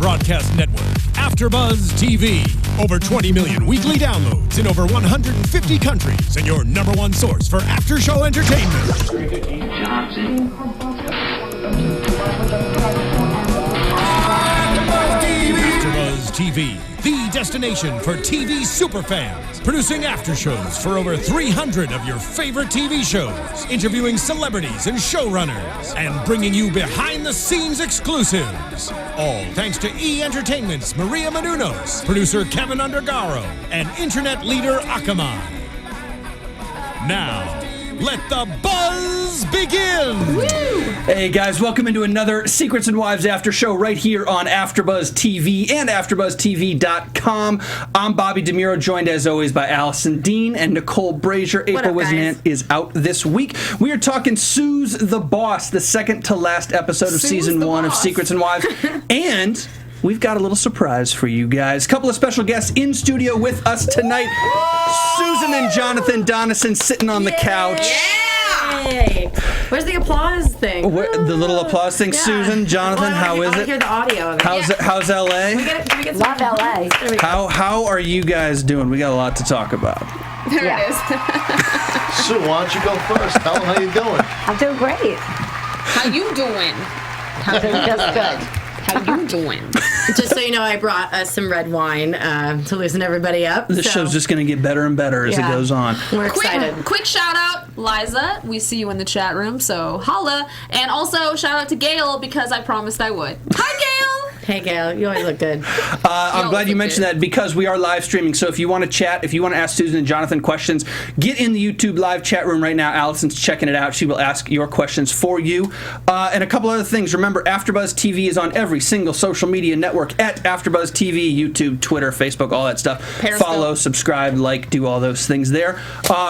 broadcast network, AFTERBUZZ TV. Over 20 million weekly downloads in over 150 countries, and your number one source for after-show entertainment. AFTERBUZZ TV, the destination for TV superfans. Producing aftershows for over 300 of your favorite TV shows. Interviewing celebrities and showrunners. And bringing you behind-the-scenes exclusives. All thanks to E! Entertainment's Maria Menounos, producer Kevin Undergaro, and internet leader Akamai. Now, let the buzz begin! Woo! Hey guys, welcome into another Secrets and Wives after show right here on AfterBuzz TV and AfterBuzzTV.com. I'm Bobby DeMuro, joined as always by Alison Dean and Nicole Brajer. April Wisnant is out this week. We are talking Sue's the Boss, the second to last episode of season 1 of Secrets and Wives. And we've got a little surprise for you guys. A couple of special guests in studio with us tonight. Susan and Jonathan Doneson sitting on the couch. Yay! Where's the applause thing? The little applause thing. Yeah. Susan, Jonathan, how is it? I hear the audio of it. How's LA? Love LA. How are you guys doing? We got a lot to talk about. There it is. Sue, why don't you go first? Tell them how you doing. I'm doing great. How you doing? I'm doing just good. How you doing? Just so you know, I brought us some red wine to loosen everybody up. This show's just going to get better and better as it goes on. We're excited. Quick shout out, Liza. We see you in the chat room, so holla. And also shout out to Gail because I promised I would. Hi, Gail. Hey, Gail. You always look good. I'm glad you mentioned that because we are live streaming. So if you want to chat, if you want to ask Susan and Jonathan questions, get in the YouTube live chat room right now. Allison's checking it out. She will ask your questions for you. And a couple other things. Remember, AfterBuzz TV is on every single social media network at AfterBuzz TV, YouTube, Twitter, Facebook, all that stuff. Periscope. Follow, subscribe, like, do all those things there.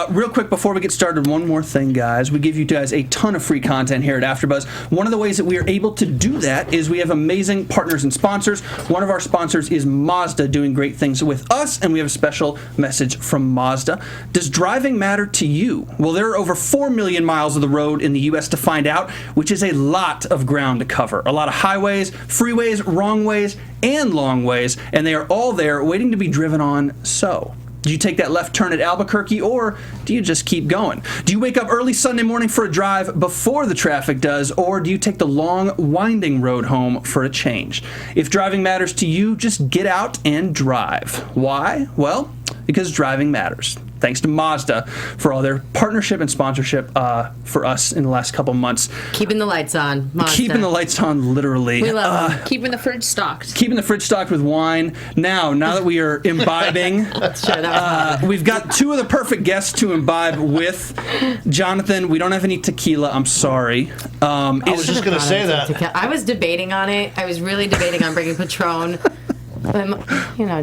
Real quick before we get started, one more thing, guys. We give you guys a ton of free content here at AfterBuzz. One of the ways that we are able to do that is we have amazing partners and sponsors. One of our sponsors is Mazda, doing great things with us, and we have a special message from Mazda. Does driving matter to you? Well, there are over 4 million miles of the road in the U.S. to find out, which is a lot of ground to cover. A lot of highways, freeways, wrong ways, and long ways, and they are all there waiting to be driven on. So, do you take that left turn at Albuquerque, or do you just keep going? Do you wake up early Sunday morning for a drive before the traffic does, or do you take the long, winding road home for a change? If driving matters to you, just get out and drive. Why? Well, because driving matters. Thanks to Mazda for all their partnership and sponsorship for us in the last couple months. Keeping the lights on, Mazda. Keeping the lights on, literally. We love them. Keeping the fridge stocked. Keeping the fridge stocked with wine. Now that we are imbibing, we've got two of the perfect guests to imbibe with. Jonathan, we don't have any tequila. I'm sorry. I was just going to say that. I was debating on it. I was really debating on bringing Patron. But,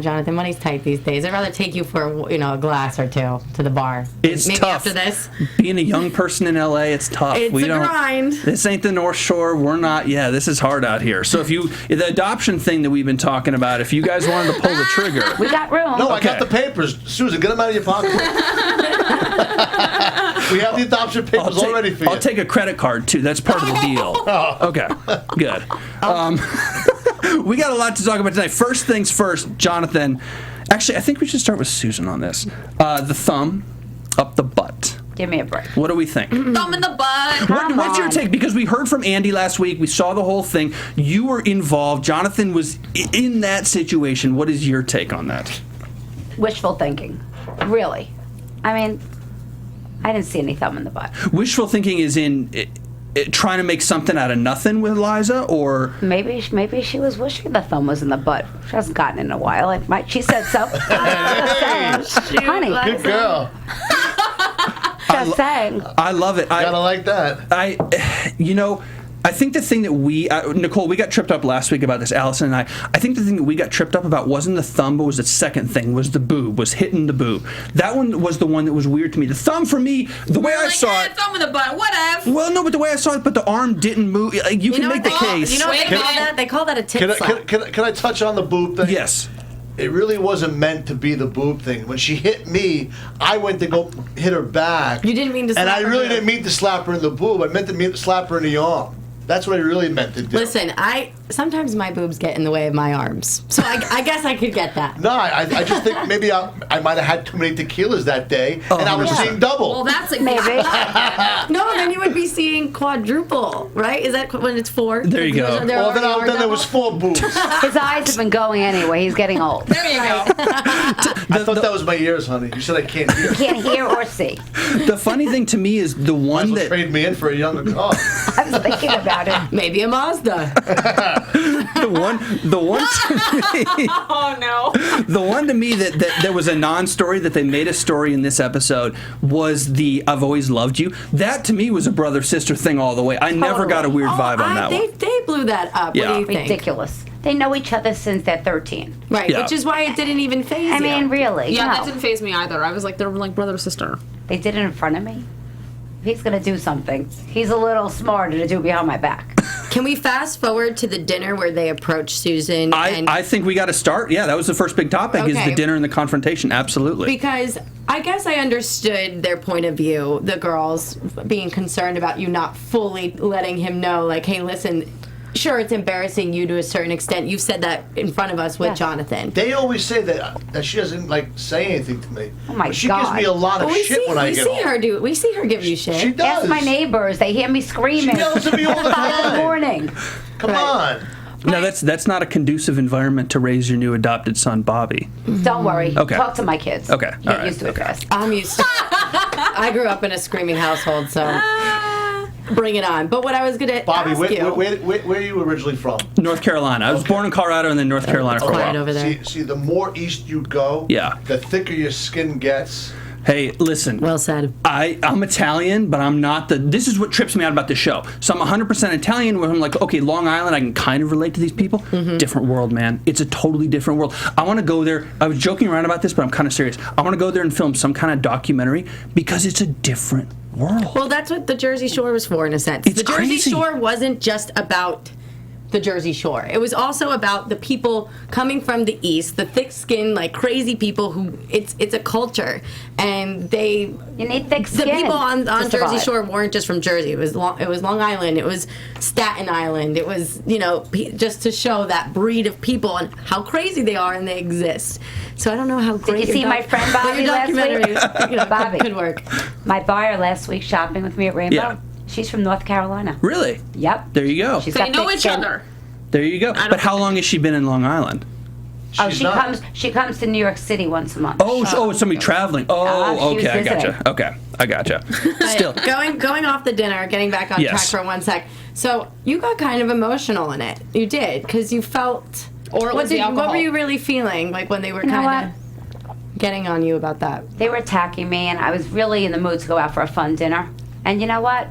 Jonathan, money's tight these days. I'd rather take you for, a glass or two to the bar. It's Maybe tough. After this. Being a young person in LA, it's tough. It's a grind. This ain't the North Shore. We're not. Yeah, this is hard out here. So the adoption thing that we've been talking about, if you guys wanted to pull the trigger. We got room. No, I got the papers. Susan, get them out of your pocket. We have the adoption papers already for you. I'll take a credit card, too. That's part of the deal. Oh. Okay, good. We got a lot to talk about tonight. First things first, Jonathan. Actually, I think we should start with Susan on this. The thumb up the butt. Give me a break. What do we think? Thumb in the butt. What's your take? Because we heard from Andi last week. We saw the whole thing. You were involved. Jonathan was in that situation. What is your take on that? Wishful thinking. Really. I mean, I didn't see any thumb in the butt. Wishful thinking is in trying to make something out of nothing with Liza, or maybe she was wishing the thumb was in the butt. She hasn't gotten it in a while. She said so. Just saying. Honey. Good girl. Just saying. I love it. Gotta like that. I think the thing that Nicole, we got tripped up last week about this, Allison and I think the thing that we got tripped up about wasn't the thumb, but was the second thing, was the boob, was hitting the boob. That one was the one that was weird to me. The thumb, for me, the way I saw it... thumb in the butt, whatever. Well, no, but the way I saw it, but the arm didn't move. You can make the case. You know what they call that? They call that a tit slap. Can I touch on the boob thing? Yes. It really wasn't meant to be the boob thing. When she hit me, I went to go hit her back. You didn't mean to slap her. And I really didn't mean to slap her in the boob. I meant to slap her in the arm. That's what he really meant to do. Listen, sometimes my boobs get in the way of my arms, so I guess I could get that. No, I just think maybe I might have had too many tequilas that day, and I was seeing double. Well, that's a Maybe. No, then you would be seeing quadruple, right? Is that when it's 4? There you go. Well, then there was 4 boobs. His eyes have been going anyway. He's getting old. There you go. I thought that was my ears, honey. You said I can't hear. Can't hear or see. The funny thing to me is the Might one as well that trade me in for a younger car. I was thinking about it. Maybe a Mazda. the one to me, Oh no. the one to me that there was a non-story that they made a story in this episode was the "I've always loved you." That to me was a brother-sister thing all the way. I never got a weird vibe on that one. They blew that up. Yeah. What do you think? Ridiculous. They know each other since they're 13. Right, Yeah. which is why it didn't even phase I you. mean, really. Yeah, no. that didn't faze me either. I was like, they're like brother sister. They did it in front of me. If he's going to do something, he's a little smarter to do behind my back. Can we fast forward to the dinner where they approach Susan? I think we got to start. Yeah, that was the first big topic is Okay. the dinner and the confrontation. Absolutely. Because I guess I understood their point of view, the girls being concerned about you not fully letting him know, like, hey, listen, sure, it's embarrassing you to a certain extent. You've said that in front of us with Yes. Jonathan. They always say that she doesn't like say anything to me. Oh my but she God. gives me a lot of But shit when I get home. We see her give you shit. She does. Ask my neighbors. They hear me screaming. She yells at me all the 5 in the time. morning. Come on. No, that's not a conducive environment to raise your new adopted son, Bobby. Don't worry. Okay. Talk to my kids. Okay, Get all right, used to it okay. fast. I'm used to it. I grew up in a screaming household, so bring it on. But what I was going to Bobby, ask where you... are you originally from? North Carolina. I was born in Colorado and then North Carolina for a quiet while. over there. See, the more east you go, Yeah. the thicker your skin gets. Hey, listen. Well said. I'm Italian, but I'm not this is what trips me out about the show. So I'm 100% Italian where I'm like, okay, Long Island, I can kind of relate to these people. Mm-hmm. Different world, man. It's a totally different world. I want to go there. I was joking around about this, but I'm kind of serious. I want to go there and film some kind of documentary because it's a different world. Well, that's what the Jersey Shore was for, in a sense. It's the Jersey crazy. Shore wasn't just about the Jersey Shore. It was also about the people coming from the East, the thick-skinned, like crazy people who it's a culture, and they. You need thick The skin. people on to Jersey survive. Shore weren't just from Jersey. It was Long Island. It was Staten Island. It was just to show that breed of people and how crazy they are and they exist. So I don't know how great. you see my friend Bobby your last documentary, week? Bobby. could work. My buyer last week shopping with me at Rainbow. Yeah. She's from North Carolina. Really? Yep. There you go. She's They got know thick each skin. other. There you go. don't But how think- long has she been in Long Island? Oh, She's she not- comes to New York City once a month. Oh, it's somebody traveling. she Oh, was okay, I visiting. gotcha. Okay, I gotcha. Still, going off the dinner, getting back on Yes. track for 1 sec. So you got kind of emotional in it. You did because you felt. Or it was the what alcohol. were you really feeling like when they were You know kind of getting on you about that? They were attacking me, and I was really in the mood to go out for a fun dinner. And you know what?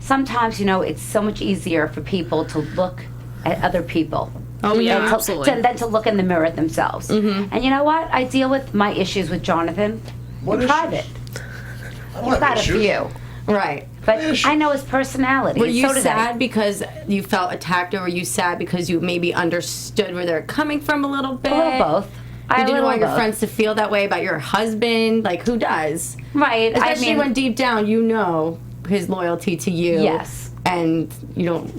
Sometimes, it's so much easier for people to look at other people. Oh, yeah, than absolutely. than to look in the mirror at themselves. And you know what? I deal with my issues with Jonathan What in issues? private. I don't He's have got a issues. few. Right. But I know his personality. Were and you so did sad because you felt attacked, or were you sad because you maybe understood where they're coming from a little bit? A little both. You didn't want your both. friends to feel that way about your husband. Like, who does? Right. Especially I mean, when deep down you know his loyalty to you. Yes. And you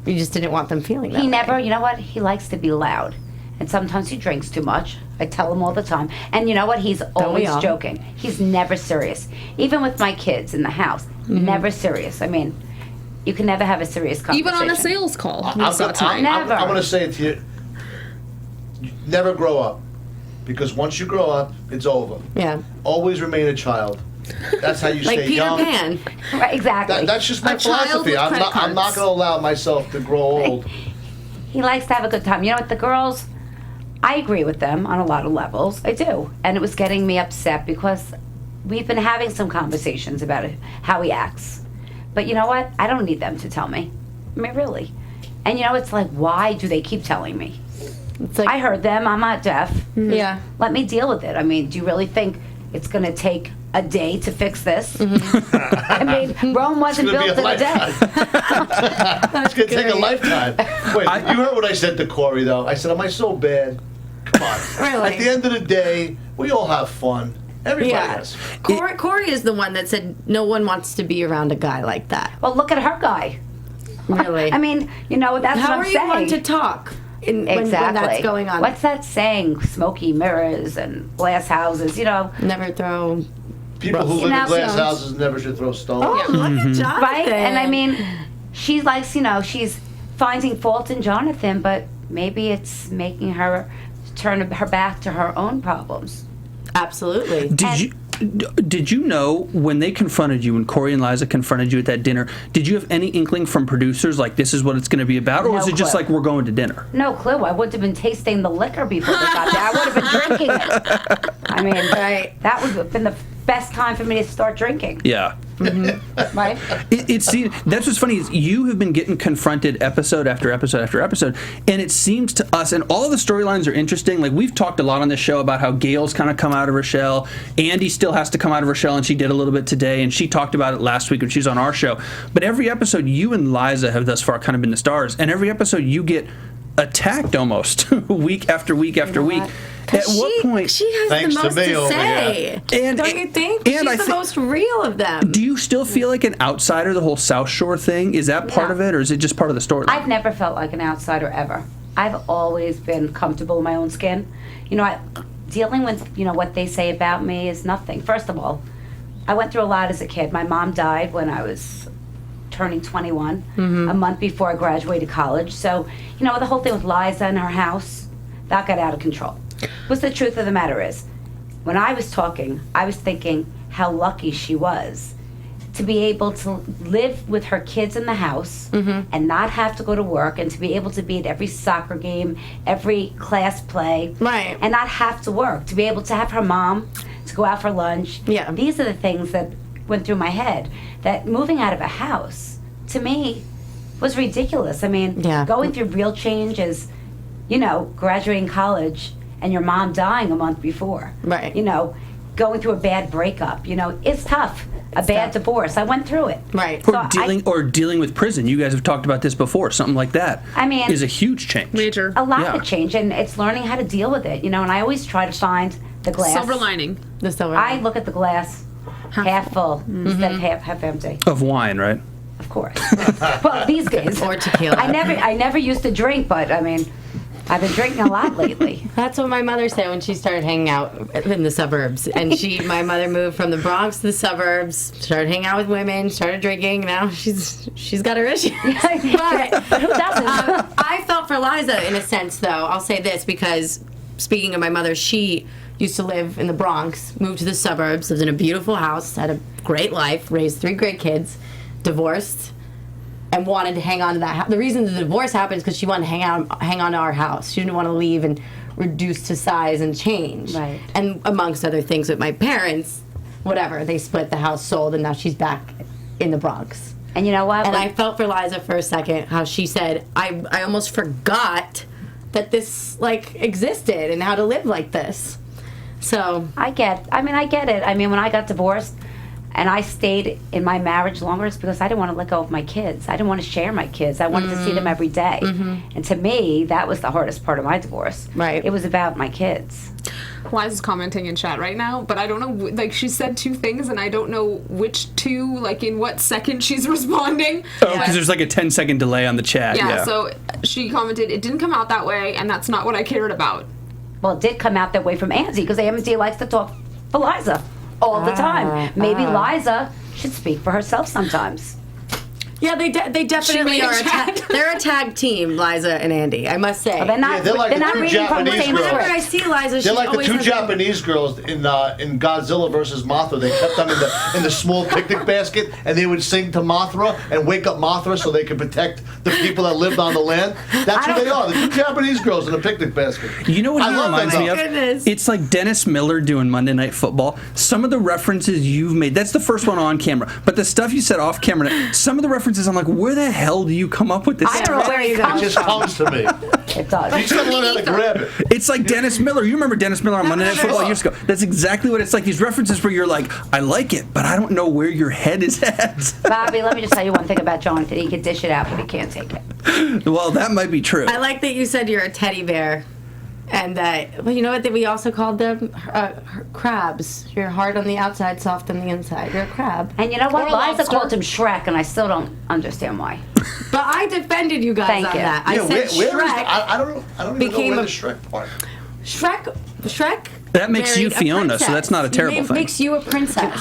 just didn't want them feeling that he way. never, you know what? He likes to be loud. And sometimes he drinks too much. I tell him all the time. And you know what? He's always all? joking. He's never serious. Even with my kids in the house, never serious. I mean, you can never have a serious conversation. Even on a sales call. We I'm saw tonight. Never. going to say it to you. Never grow up. Because once you grow up, it's over. Yeah. Always remain a child. That's how you Like stay Peter young. Pan. Right, exactly. That's just my A child philosophy. with I'm credit not cards. going to allow myself to grow old. He likes to have a good time. You know what? The girls, I agree with them on a lot of levels. I do. And it was getting me upset because we've been having some conversations about it, how he acts. But you know what? I don't need them to tell me. I mean, really. And it's like, why do they keep telling me? It's like, I heard them. I'm not deaf. yeah. Let me deal with it. I mean, do you really think it's going to take a day to fix this? I mean, Rome wasn't It's gonna built be a in a day. It's going to take a lifetime. Wait, you heard what I said to Corey, though. I said, am I so bad? Come on. Really? At the end of the day, we all have fun. Everybody Yeah. has. Corey is the one that said no one wants to be around a guy like that. Well, look at her guy. Really? I mean, that's How what I'm are saying. you one to talk when that's going on? What's that saying? Smoky mirrors and glass houses, Never throw... People who live in glass stones. houses never should throw stones. Oh, look at Jonathan. Right? And I mean, she likes, she's finding fault in Jonathan, but maybe it's making her turn her back to her own problems. Absolutely. Did you know when they confronted you, when Cori and Liza confronted you at that dinner, did you have any inkling from producers like this is what it's going to be about, or No was it just clue. like we're going to dinner? No clue. I would have been tasting the liquor before they got there. I would have been drinking it. I mean, that would have been the best time for me to start drinking. Yeah. Right? That's what's funny is you have been getting confronted episode after episode after episode, and it seems to us, and all the storylines are interesting. Like we've talked a lot on this show about how Gail's kind of come out of her shell. Andi still has to come out of her shell, and she did a little bit today, and she talked about it last week when she was on our show. But every episode, you and Liza have thus far kind of been the stars, and every episode you get attacked almost week after week after week. At what point? She has Thanks the to most me to over say. Don't you think? And She's the most real of them. Do you still feel like an outsider, the whole South Shore thing? Is that part of it, or is it just part of the storyline? I've never felt like an outsider ever. I've always been comfortable in my own skin. Dealing with, what they say about me is nothing. First of all, I went through a lot as a kid. My mom died when I was turning 21, a month before I graduated college. So, the whole thing with Liza and her house, that got out of control. What's the truth of the matter is, when I was talking, I was thinking how lucky she was to be able to live with her kids in the house and not have to go to work, and to be able to be at every soccer game, every class play, Right. and not have to work, to be able to have her mom to go out for lunch. Yeah. These are the things that went through my head, that moving out of a house, to me, was ridiculous. I mean, Yeah. going through real change is, graduating college and your mom dying a month before. Right. Going through a bad breakup, it's tough. A bad tough. divorce. I went through it. Right. Or dealing with prison. You guys have talked about this before. Something like that. I mean, is a huge change. Major. A lot Yeah. of change, and it's learning how to deal with it, and I always try to find the glass. Silver lining. The silver. I look at the glass half full instead of half empty. Of wine, right? Of course. Well, these days. Or tequila. I never used to drink, but I mean, I've been drinking a lot lately. That's what my mother said when she started hanging out in the suburbs. And my mother moved from the Bronx to the suburbs, started hanging out with women, started drinking. Now she's got her issues. But Who doesn't? I felt for Liza in a sense, though. I'll say this because speaking of my mother, she used to live in the Bronx, moved to the suburbs, lived in a beautiful house, had a great life, raised 3 great kids, divorced, and wanted to hang on to that house. The reason the divorce happened is because she wanted to hang on to our house. She didn't want to leave and reduce to size and change. Right. And amongst other things with my parents, whatever, they split, the house sold, and now she's back in the Bronx. And you know what? And I felt for Liza for a second, how she said, I almost forgot that this, existed and how to live like this. So. I get it. I mean, when I got divorced and I stayed in my marriage longer, it's because I didn't want to let go of my kids. I didn't want to share my kids. I wanted to see them every day. And to me, that was the hardest part of my divorce. Right. It was about my kids. Liza's commenting in chat right now, but I don't know, she said 2 things, and I don't know which 2, in what second she's responding. Oh, because there's a 10-second delay on the chat. Yeah, so she commented, it didn't come out that way, and that's not what I cared about. Well, it did come out that way from Andi, because Andi likes to talk for Liza all the time. Maybe Liza should speak for herself sometimes. Yeah, they definitely made a are. chat. They're a tag team, Liza and Andi. I must say. They're not, they're like the not two reading from the Japanese same girls. Whenever I script. see Liza, she They're like the always 2 has Japanese girls in Godzilla versus Mothra. They kept them in the small picnic basket, and they would sing to Mothra and wake up Mothra so they could protect the people that lived on the land. That's who they are. The 2 Japanese girls in a picnic basket. You know what I he love reminds that me though. of? Goodness. It's like Dennis Miller doing Monday Night Football. Some of the references you've made, that's the first one on camera, but the stuff you said off camera, some of the references, I'm like, where the hell do you come up with this I don't know stuff? where he It comes just from. comes to me. It does. You just gotta learn how to grab it. It's like Dennis Miller. You remember Dennis Miller on Monday Night Football years ago? That's exactly what it's like. These references where you're like, I like it, but I don't know where your head is at. Bobby, let me just tell you one thing about Jonathan. He can dish it out, but he can't take it. Well, that might be true. I like that you said you're a teddy bear, and well, you know what we also called them? Crabs. You're hard on the outside, soft on the inside. You're a crab. And you know what? Or a Liza lobster. called him Shrek, and I still don't understand why. But I defended you guys Thank on you. that. I said where is Shrek. I don't even became know where a- the Shrek part. Shrek. That makes you married a Fiona, so princess. that's not a terrible thing. Makes you a princess.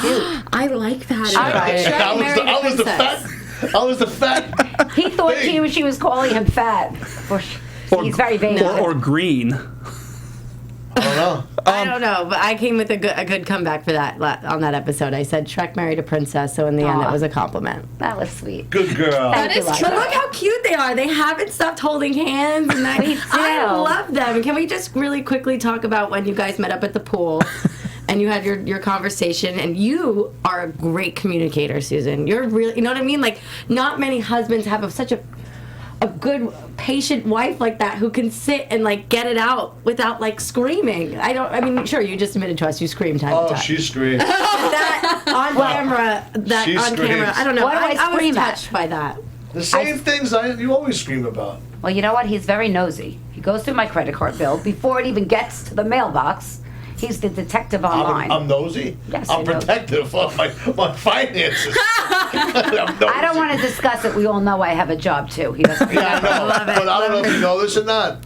I like that. right. Shrek I married was a the princess. fat. I was the fat. He thought Hey. she was calling him fat. He's very vain. Or green. I don't know. I don't know, but I came with a good comeback for that on that episode. I said Shrek married a princess, so in the end, Aw. it was a compliment. That was sweet. Good girl. Thank you, is Liza. But look how cute they are. They haven't stopped holding hands, and We do. I love them. Can we just really quickly talk about when you guys met up at the pool? And you had your conversation, and you are a great communicator, Susan. You're really, you know what I mean? Like, not many husbands have such a good, patient wife like that who can sit and, like, get it out without, like, screaming. I mean, sure, you just admitted to us you scream time to Oh, time. she screamed. That on camera, She screams. I don't know. What do I was scream at? touched by that. The same things you always scream about. Well, you know what? He's very nosy. He goes through my credit card bill before it even gets to the mailbox. He's the detective online. I'm nosy. Yes, I'm I know. protective of my finances. I'm nosy. I don't want to discuss it. We all know I have a job too. He doesn't. Yeah, I know. Love it, But I don't know love if it. you know this or not.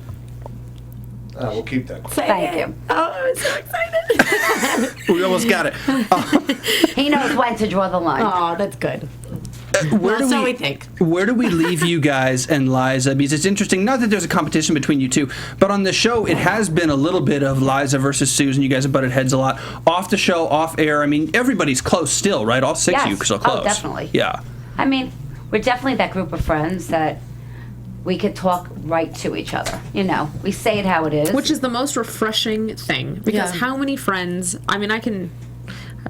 We'll keep that. Say Thank it. you. Oh, I'm so excited. We almost got it. He knows when to draw the line. Oh, that's good. Where do So we think. Where do we leave you guys and Liza? Because it's interesting, not that there's a competition between you two, but on the show, it has been a little bit of Liza versus Susan. You guys have butted heads a lot. Off the show, off air, I mean, everybody's close still, right? All six of you Yes. so close. Oh, definitely. Yeah. I mean, we're definitely that group of friends that we could talk right to each other. You know, we say it how it is. Which is the most refreshing thing. Because Yeah. how many friends, I mean,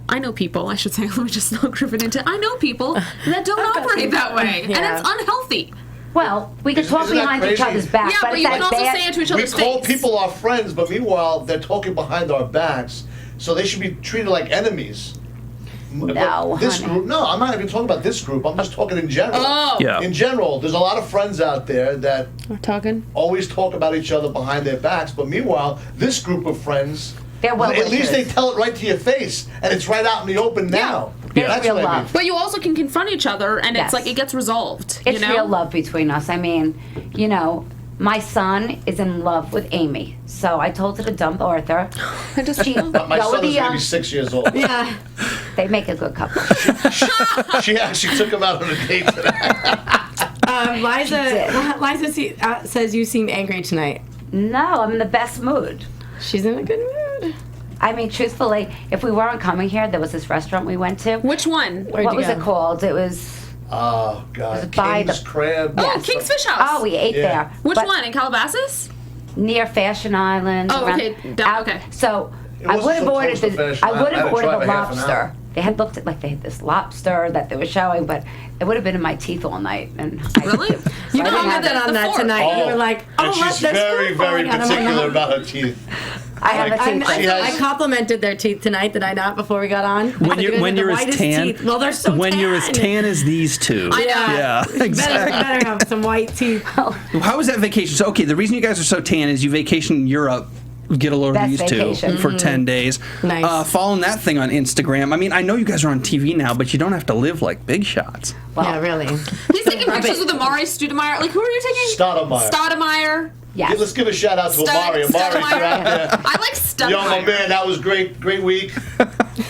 I know people, I should say, let me just not group it into, I know people that don't operate that way. And Yeah. it's unhealthy. well, we could talk Isn't that behind each crazy? other's back, Yeah, but it's you can that also bad- say it to each We other's call face. people our friends, but meanwhile, they're talking behind our backs. So they should be treated like enemies. No, This honey. group, no, I'm not even talking about this group. I'm just talking in general. Oh. Yeah. In general, there's a lot of friends out there that We're talking. always talk about each other behind their backs, but meanwhile, this group of friends, They're well at least they wishers. tell it right to your face, and it's right out in the open now. There's That's real what I mean. love. But you also can confront each other, and Yes. it's like it gets resolved. It's you know? real love between us. I mean, you know, my son is in love with Amy, so I told her to dump Arthur. I just She, But my go with son the is young. maybe 6 years old. Yeah. They make a good couple. She actually took him out on a date today. Liza says you seem angry tonight. No, I'm in the best mood. She's in a good mood. I mean, truthfully, if we weren't coming here, there was this restaurant we went to. Which one? Where'd What you was go? it called? It was. Oh, Was God. it by King's the- Crab. Oh, King's Fish House. Oh, we ate Yeah. there. Which But one? In Calabasas? Near Fashion Island. Oh, okay, down- okay. So It I wasn't would have so ordered close to the. Fashion I would Island. I had have to ordered drive the a half an lobster. hour. They had looked at like they had this lobster that they were showing, but it would have been in my teeth all night. And Really? You I didn't have commented it. on that Before. tonight. You were like, oh, and look, she's there's very, food very falling out of my particular mouth. about her teeth. I have Like, a teeth. She has- I complimented their teeth tonight, did I not, before we got on? When you're The as whitest tan, teeth. Well, they're so when you're as tan as these two. I know. Yeah, exactly. Better have some white teeth. How was that vacation? So, okay, the reason you guys are so tan is you vacation in Europe. Get a load of Best these vacation. two for 10 days. Nice. Following that thing on Instagram. I mean, I know you guys are on TV now, but you don't have to live like big shots. Yeah, really. He's taking pictures with Amari Stoudemire. Like, who are you taking? Stoudemire. Stoudemire. Yes. Let's give a shout out to Amari. Amari, if you're out there. I like Stoudemire. Yo, my man, that was great. Great week.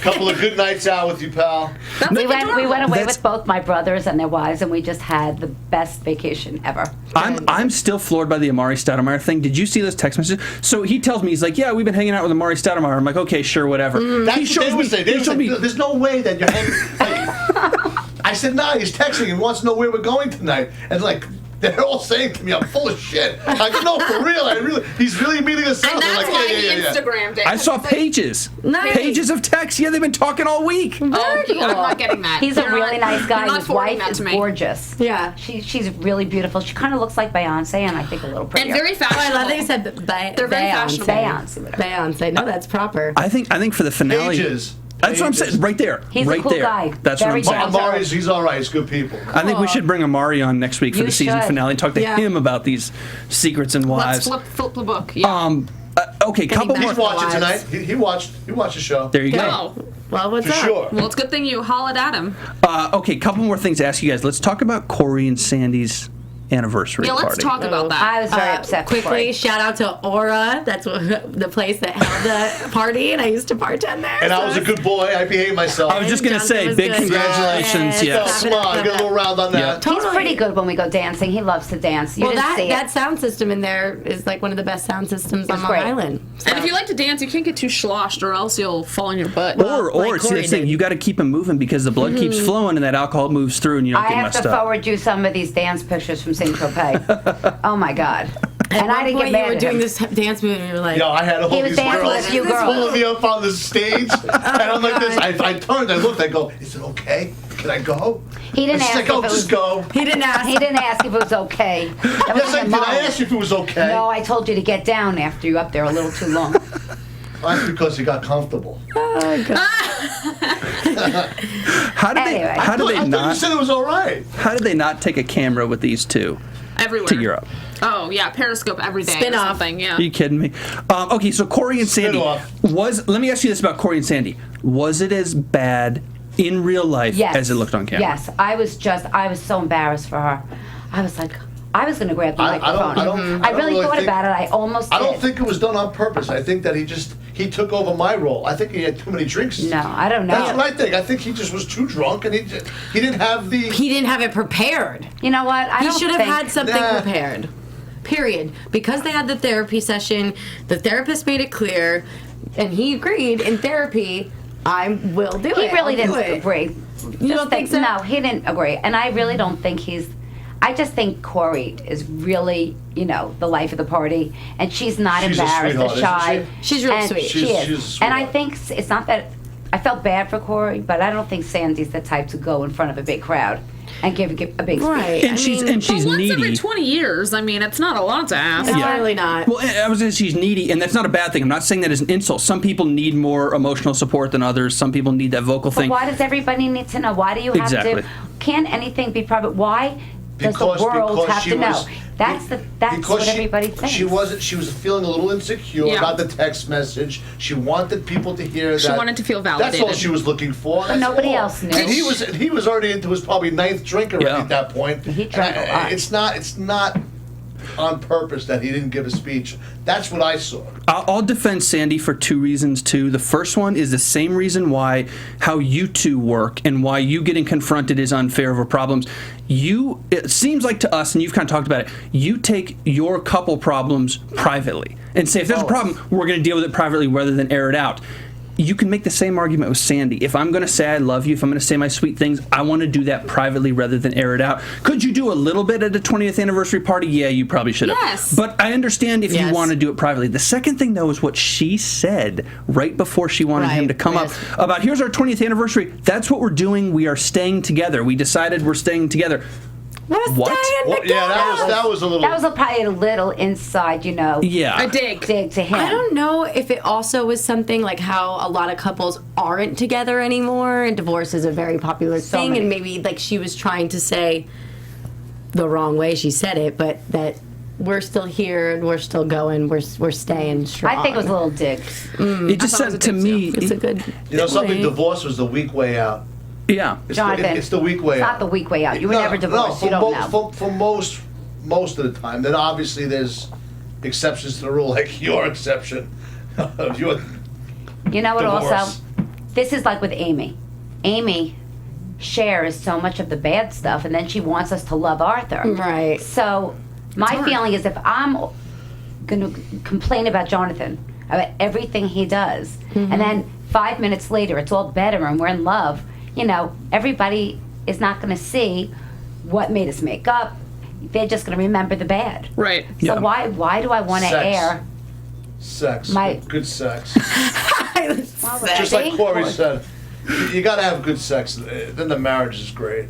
Couple of good nights out with you, pal. That's We like went away That's- with both my brothers and their wives, and we just had the best vacation ever. I'm still floored by the Amari Stoudemire thing. Did you see those text messages? So he tells me, he's like, yeah, we've been hanging out with Amari Stoudemire. I'm like, okay, sure, whatever. That's He what shows they me. would say. They He would showed say, me. there's no way that you're hanging. Like, I said, nah, he's texting and wants to know where we're going tonight. And like, they're all saying to me, I'm full of shit. I go, no, for real. He's really meeting us out. And They're that's like, why yeah, he yeah, yeah. Instagrammed it. I saw It's like, pages. Nice. Pages of text. Yeah, they've been talking all week. Oh, I'm not getting that. He's You're a really not- nice guy. You're not His forwarding wife that is to me. gorgeous. Yeah. She's really beautiful. She kind of looks like Beyonce, and I think a little prettier. And very Oh, fashionable. I love that you said They're very fashionable. Beyonce. whatever. Beyonce. No, that's proper. I think for the finale. Pages. That's what I'm Pages. saying. Right there. He's a right cool there. guy. That's Very what I'm saying. Amari's, he's all right. He's good people. I think we should bring Amari on next week for You the season should. finale and talk to Yeah. him about these secrets and Let's wives. flip the book. Yeah. Okay, couple back more. He's watching Wives. tonight. He watched the show. There you go. Go. Well, what's For up? sure. Well, it's a good thing you hollered at him. Okay, couple more things to ask you guys. Let's talk about Cori and Sandy's anniversary Yeah, let's party. talk about that. I was very upset. Quickly, Quickly, shout out to Aura. That's the place that held the party, and I used to bartend there. And I was a good boy. I behaved myself. I was just going to Johnson say, was big good. congratulations. Yes. So, come on, get a little round on that. Yeah. he's pretty good when we go dancing. He loves to dance. You Well, didn't see that it. sound system in there is like one of the best sound systems on Long great. Island. And if you like to dance, you can't get too sloshed or else you'll fall on your butt. Or like see, Cori that's the thing, did. you got to keep them moving because the blood keeps flowing and that alcohol moves through and you don't I get have messed to up. forward you some of these dance pictures from Saint Tropez. Oh my God! And I didn't get you mad were at doing him. this dance move, and you were like, Yo, I had all He was these dancing girls with a few girls. pulling me up on the stage, and I'm like this. I turned, I looked, I go, is it okay? Can I go? He didn't And she's ask like, if oh, it was. just go. he didn't ask. He didn't ask if it was okay. That was Yes, I in did. the I mode. asked you if it was okay. No, I told you to get down after you up there a little too long. That's because he got comfortable. How did Anyway. they? How did I they thought you not? said it was all right. How did they not take a camera with these two Everywhere. to Europe? Oh, yeah, Periscope every day Spin or off. something, yeah. Are you kidding me? Okay, so Cori and Sandy off. let me ask you this about Cori and Sandy. Was it as bad in real life Yes. as it looked on camera? Yes, I was so embarrassed for her. I was like, I was going to grab the I microphone. don't really thought think- about it. I almost I did. don't think it was done on purpose. I think that he took over my role. I think he had too many drinks. No, I don't know. That's what I think. I think he just was too drunk, and he didn't have the. He didn't have it prepared. You know what? I He don't should have think- had something Nah. prepared. Period. Because they had the therapy session, the therapist made it clear, and he agreed in therapy, I will do it. He really I'll do didn't it. agree. You don't think so? No, he didn't agree. And I really don't think he's. I just think Cori is really, the life of the party, and she's not She's a embarrassed or sweetheart, shy. isn't She's really And sweet. She She's a is. And I sweetheart. think it's not that. I felt bad for Cori, but I don't think Sandy's the type to go in front of a big crowd and give a big speech. Right. And she's But once needy. every 20 years, I mean, it's not a lot to ask. It's Yeah. really not. Well, I was going to say she's needy, and that's not a bad thing. I'm not saying that as an insult. Some people need more emotional support than others. Some people need that vocal But thing. why does everybody need to know? Why do you have Exactly. to? Can't anything be private? Why does Because- the world because have she to know? was- That's Because what everybody thinks. She was feeling a little insecure Yeah. about the text message. She wanted people to hear that. She wanted to feel That's all validated. she was looking for. That's nobody all. else knew. And he was already into his probably 9th drink already Yeah. at that point. He drank a lot. It's not on purpose that he didn't give a speech. That's what I saw. I'll defend Sandy for two reasons too. The first one is the same reason why how you two work and why you getting confronted is unfair over problems. It seems like to us, and you've kind of talked about it, you take your couple problems privately and say if there's a problem, we're going to deal with it privately rather than air it out. You can make the same argument with Sandy. If I'm going to say I love you, if I'm going to say my sweet things, I want to do that privately rather than air it out. Could you do a little bit at a 20th anniversary party? Yeah, you probably should have. Yes. But I understand if you Yes. want to do it privately. The second thing, though, is what she said right before she wanted him Right, to come yes. up about, here's our 20th anniversary. That's what we're doing. We are staying together. We decided we're staying together. What's What? staying Well, yeah, together? that was a little. That was probably a little inside, Yeah. A dig. dig to him. I don't know if it also was something like how a lot of couples aren't together anymore and divorce is a very popular thing many. and maybe like she was trying to say the wrong way she said it, but that we're still here and we're still going, we're staying strong. I think it was a little dig. It just thought it was a said to dig, me, It's a good something. way. Divorce was the weak way out. yeah. Jonathan, It's the weak way It's out. not the weak way out. You were never divorced. No, You don't know. for most of the time. Then obviously there's exceptions to the rule, like your exception of your. You know what? Divorce. Also, this is like with Amy. Amy shares so much of the bad stuff, and then she wants us to love Arthur. Right. So my feeling is if I'm going to complain about Jonathan, about everything he does, and then 5 minutes later it's all better and we're in love, everybody is not going to see what made us make up. They're just going to remember the bad. Right. Yeah. So why do I want to Sex. air? Sex. My- Good sex. Well, Just like see? Corey said, you got to have good sex. Then the marriage is great.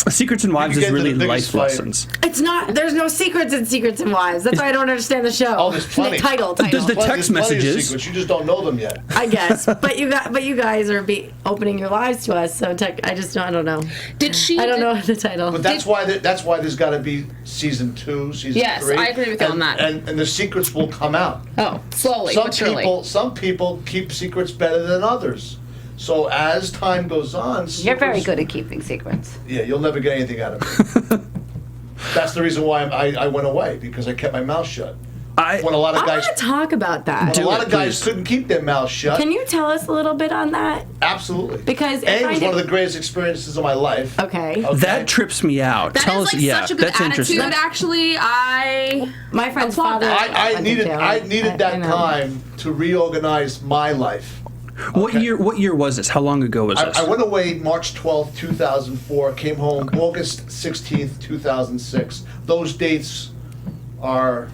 Secrets and Wives You is get to really the life biggest fight. lessons. It's not. There's no secrets in Secrets and Wives. That's why I don't understand the show. Oh, there's plenty. The title. Does the There's text plenty of messages? secrets, you just don't know them yet. I guess, but you guys are opening your lives to us. So I don't know. Did she? I don't know the title. But that's why there's got to be season 2, season Yes, 3. I agree with you on that. And the secrets will come out. Oh, slowly, but surely. Some people keep secrets better than others. So as time goes on, You're very good at keeping secrets. Yeah, you'll never get anything out of me. That's the reason why I went away, because I kept my mouth shut. When a lot of I guys want to talk about that. when a lot of guys couldn't keep their mouths shut. Can you tell us a little bit on that? Absolutely. Because A was one of the greatest experiences of my life. Okay. That trips me out. That Tell is us, like yeah, such a good that's interesting. attitude. Actually, My friend's applaud father. that. I needed that I know. time to reorganize my life. What year was this? How long ago was this? I went away March 12th, 2004, came home August 16th, 2006. Those dates are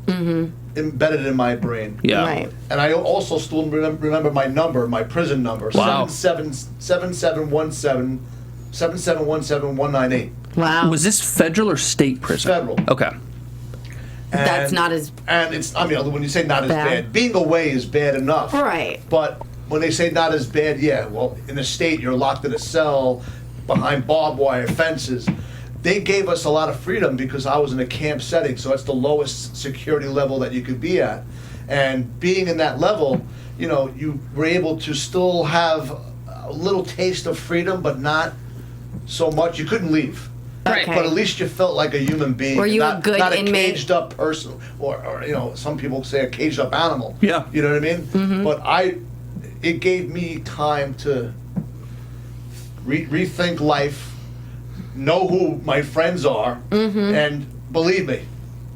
embedded in my brain. Yeah. Right. And I also still remember my number, my prison number, Wow. 7717-198. Wow. Was this federal or state prison? Federal. Okay. That's not as And it's, I mean, when you say not as bad. bad, being away is bad enough. Right. But when they say not as bad, yeah, well, in the state, you're locked in a cell behind barbed wire fences. They gave us a lot of freedom because I was in a camp setting, so that's the lowest security level that you could be at. And being in that level, you know, you were able to still have a little taste of freedom, but not so much. You couldn't leave. Right. Okay. But at least you felt like a human being. Were you not, a good not inmate? a caged up person, or you know, some people say a caged up animal. Yeah. You know what I mean? But it gave me time to rethink life, know who my friends are, and believe me,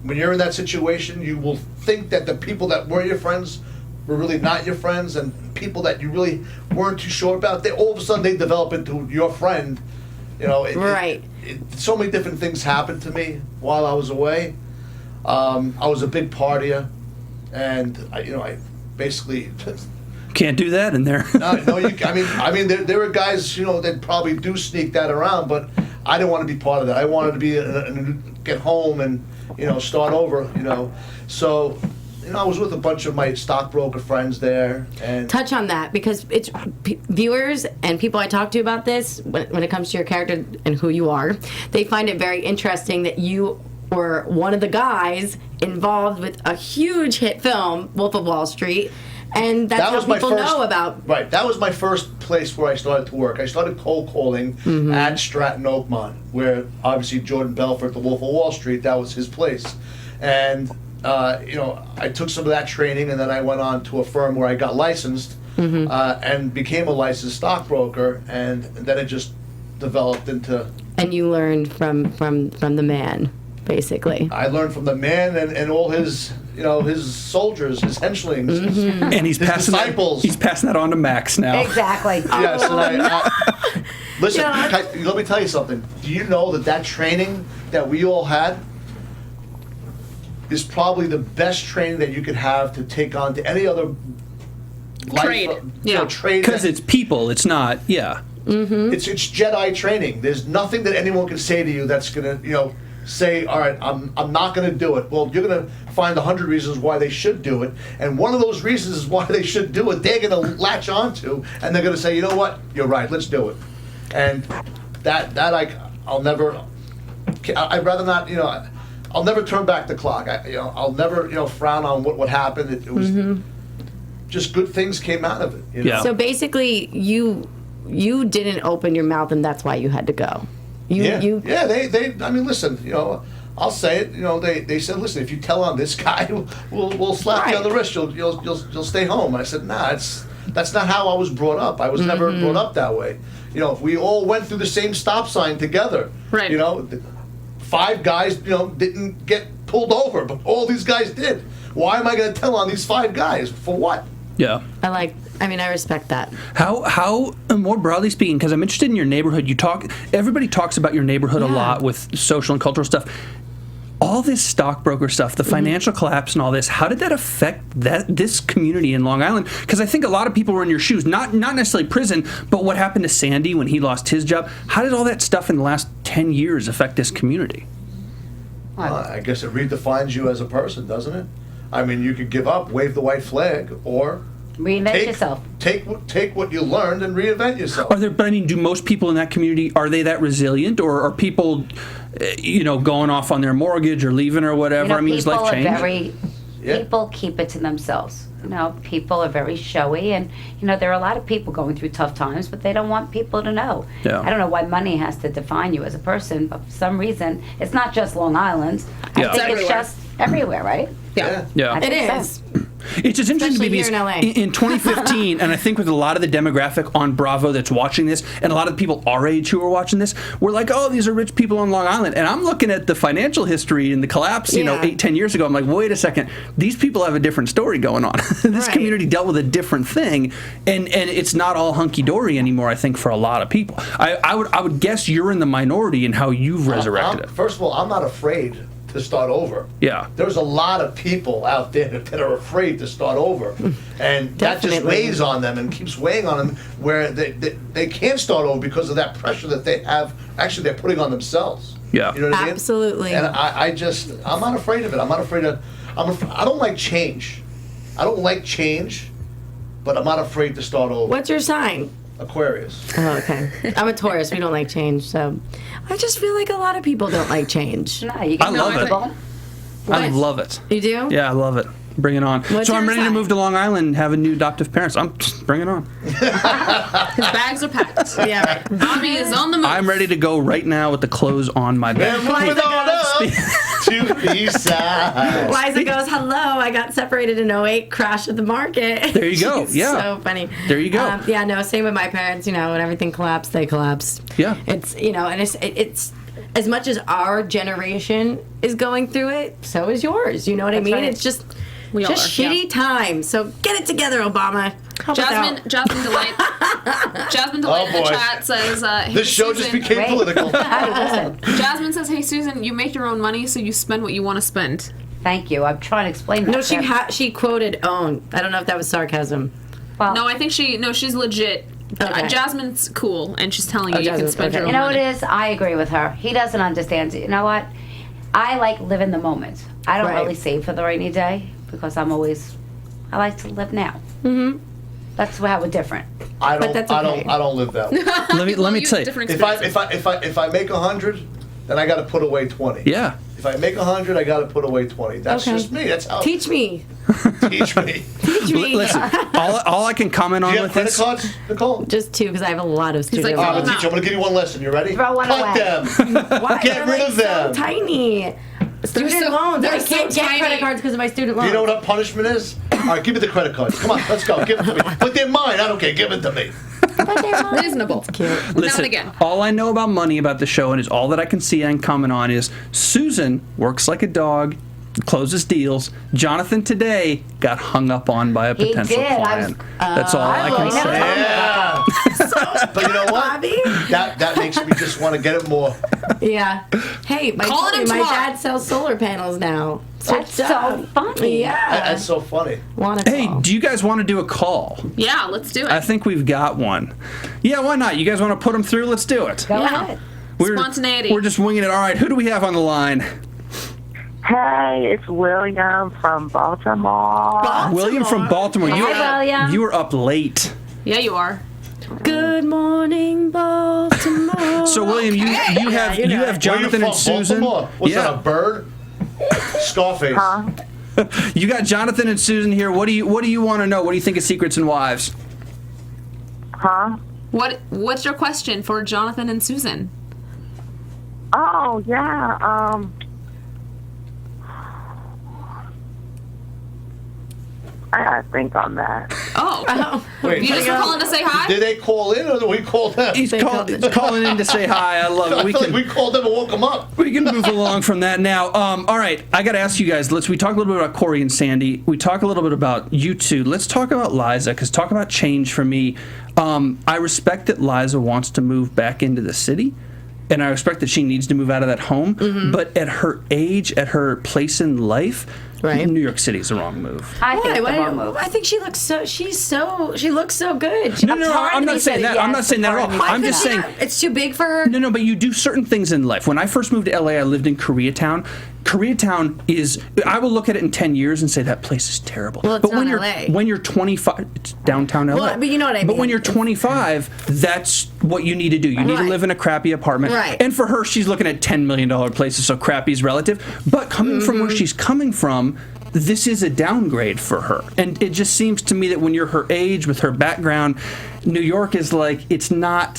when you're in that situation, you will think that the people that were your friends were really not your friends, and people that you really weren't too sure about, they all of a sudden they develop into your friend. You know, Right. So many different things happened to me while I was away. I was a big partier, and I basically. Can't do that in there. No, I mean, there were guys, you know, that probably do sneak that around, but I didn't want to be part of that. I wanted to be get home and, you know, start over, you know. So, you know, I was with a bunch of my stockbroker friends there, and touch on that, because it's viewers and people I talk to about this, when it comes to your character and who you are, they find it very interesting that you were one of the guys involved with a huge hit film, Wolf of Wall Street, and that's how people know about. Right, that was my first place where I started to work. I started cold calling at Stratton Oakmont, where obviously Jordan Belfort, the Wolf of Wall Street, that was his place. And you know, I took some of that training, and then I went on to a firm where I got licensed and became a licensed stockbroker, and then it just developed into. And you learned from the man, basically. I learned from the man and all his, you know, his soldiers, his henchlings, And he's his passing disciples. He's passing that on to Max now. Exactly. Yes, and listen. Let me tell you something. Do you know that training that we all had is probably the best training that you could have to take on to any other life, Trade. You know, Yeah. trade. Because it's people, it's not, yeah. It's Jedi training. There's nothing that anyone can say to you that's gonna, you know, say, all right, I'm not gonna do it. Well, you're gonna find 100 reasons why they should do it, and one of those reasons is why they should do it. They're gonna latch onto, and they're gonna say, you know what, you're right, let's do it. And I'll never. I'd rather not, you know. I'll never turn back the clock. I'll never, you know, frown on what happened. It was just good things came out of it. You know? Yeah. So basically, you didn't open your mouth, and that's why you had to go. Yeah. They. I mean, listen. You know, I'll say it. You know, they said, listen, if you tell on this guy, we'll slap you on the wrist. You'll stay home. I said, nah, that's not how I was brought up. I was never brought up that way. You know, we all went through the same stop sign together. Right. You know, 5 guys, you know, didn't get pulled over, but all these guys did. Why am I going to tell on these 5 guys? For what? Yeah. I respect that. How more broadly speaking, because I'm interested in your neighborhood. Everybody talks about your neighborhood a lot with social and cultural stuff. All this stockbroker stuff, the financial collapse and all this, how did that affect this community in Long Island? Because I think a lot of people were in your shoes, not necessarily prison, but what happened to Sandy when he lost his job? How did all that stuff in the last 10 years affect this community? I guess it redefines you as a person, doesn't it? I mean, you could give up, wave the white flag, or Reinvent yourself. Take what you learned and reinvent yourself. But I mean, do most people in that community, are they that resilient, or are people, you know, going off on their mortgage or leaving or whatever? You know, I mean, does people life are change? people keep it to themselves. people are very showy, and there are a lot of people going through tough times, but they don't want people to know. Yeah. I don't know why money has to define you as a person, but for some reason, it's not just Long Island. I Yeah. think it's just everywhere, right? Yeah. Yeah. I It think is. so. It's just interesting Especially because here in LA. in 2015, and I think with a lot of the demographic on Bravo that's watching this, and a lot of the people our age who are watching this, we're like, oh, these are rich people on Long Island. And I'm looking at the financial history and the collapse, 8-10 years ago. I'm like, wait a second, these people have a different story going on. This Right. community dealt with a different thing, and it's not all hunky dory anymore. I think for a lot of people, I would guess you're in the minority in how you've resurrected it. First of all, I'm not afraid to start over. Yeah. There's a lot of people out there that are afraid to start over. And that just Definitely. weighs on them and keeps weighing on them where they can't start over because of that pressure that they have, actually they're putting on themselves. Yeah. You know what I mean? Absolutely. And I'm not afraid of it. I'm not afraid of, I don't like change. I don't like change, but I'm not afraid to start over. What's your sign? Aquarius. Oh, okay. I'm a Taurus. We don't like change, so I just feel like a lot of people don't like change. No, you I can love it. I What? love it. You do? Yeah, I love it. Bring it on. What's So I'm your ready to sign? move to Long Island and have a new adoptive parents. Bring it on. His bags are packed. Yeah. Right. Bobby is on the move. I'm ready to go right now with the clothes on my And bed. moving on up to the east side. Liza goes, hello, I got separated in 08, crash of the market. There you go, She's yeah. So funny. There you go. Yeah, no, same with my parents, when everything collapsed, they collapsed. Yeah. It's, and it's as much as our generation is going through it, so is yours. You know what I mean? right. It's just We all are, shitty times. So get it together, Obama. Help us out. Jasmine Delight in boy. the chat says, hey, This show just Susan. became political. Jasmine says, hey, Susan, you make your own money, so you spend what you want to spend. Thank you. I'm trying to explain that. No, to her. she quoted own. I don't know if that was sarcasm. Well, No, I think she's legit. Okay. Jasmine's cool, and she's telling you you can Jasmine's spend your okay. own You know what money. it is? I agree with her. He doesn't understand. You know what? I like live in the moment. I don't Right. really save for the rainy day because I like to live now. Mm-hmm. That's how we're different. I But that's okay. don't live that way. Let me You tell have you. different If I experiences. make 100, then I got to put away 20. Yeah. If I make 100, I got to put away 20. That's Okay. just me. That's how. Teach me. Teach me. Teach me. Listen, all I can comment Do on you have with credit this. cards, Nicole? Just two, because I have a lot of student like, I'm loans. gonna teach you. I'm gonna give you one lesson. You ready? Throw one Cut away. them. Why? Get They're rid like of them. So tiny. Student so- loans. they're I so can't get tiny. credit cards because of my student loans. You know what our punishment is? All right, give me the credit cards. Come on, let's go. Give them to me. But they're mine. I don't care. Give it to me. Reasonable. Cute. Now Listen, and again. all I know about money about the show, and is all that I can see and comment on, is Susan works like a dog, closes deals. Jonathan today got hung up on by a He potential did. client. That's all I can really never say. told him about Yeah. But you know what? Bobby? That makes me just want to get it more. Yeah. Hey, Call him my tomorrow. dad sells solar panels now. That's Switched so up. funny. Yeah. That's so funny. Want to Hey, call. do you guys want to do a call? Yeah, let's do it. I think we've got one. Yeah, why not? You guys want to put them through? Let's do it. Go Yeah. ahead. Spontaneity. We're just winging it. All right, who do we have on the line? Hey, it's William from Baltimore. William from Baltimore. Hi, William. You were up late. Yeah, you are. Good morning, Baltimore. So William, you have you know. have Jonathan Where and you from, Susan. Baltimore? What's yeah, that, a bird? Scarface. Huh? you got Jonathan and Susan here. What do you want to know? What do you think of Secrets and Wives? Huh? What's your question for Jonathan and Susan? Oh, yeah. I gotta think on that. Oh. Wait, You just were calling to say hi? did they call in or did we call them? He's They called it. calling in to say hi. I love I it. feel like we called them and woke them up. We can move along from that now. All right, I got to ask you guys. We talk a little bit about Corey and Sandy. We talk a little bit about you two. Let's talk about Liza, because talk about change for me. I respect that Liza wants to move back into the city, and I respect that she needs to move out of that home. But at her age, at her place in life, Right. New York City is the wrong move. I think it's the Why? wrong move. I think she looks so. She looks so good. No, I'm not saying that. I'm not saying that at all. I'm just saying. It's too big for her. No, but you do certain things in life. When I first moved to LA, I lived in Koreatown. Koreatown is, I will look at it in 10 years and say that place is terrible. Well, it's but not when LA. you're 25, it's downtown LA. Well, but you know what I But mean. when you're 25, that's what you need to do. You need to Right. live in a crappy apartment. Right. And for her, she's looking at $10 million places, so crappy is relative. But coming from where she's coming from, this is a downgrade for her. And it just seems to me that when you're her age, with her background, New York is like, it's not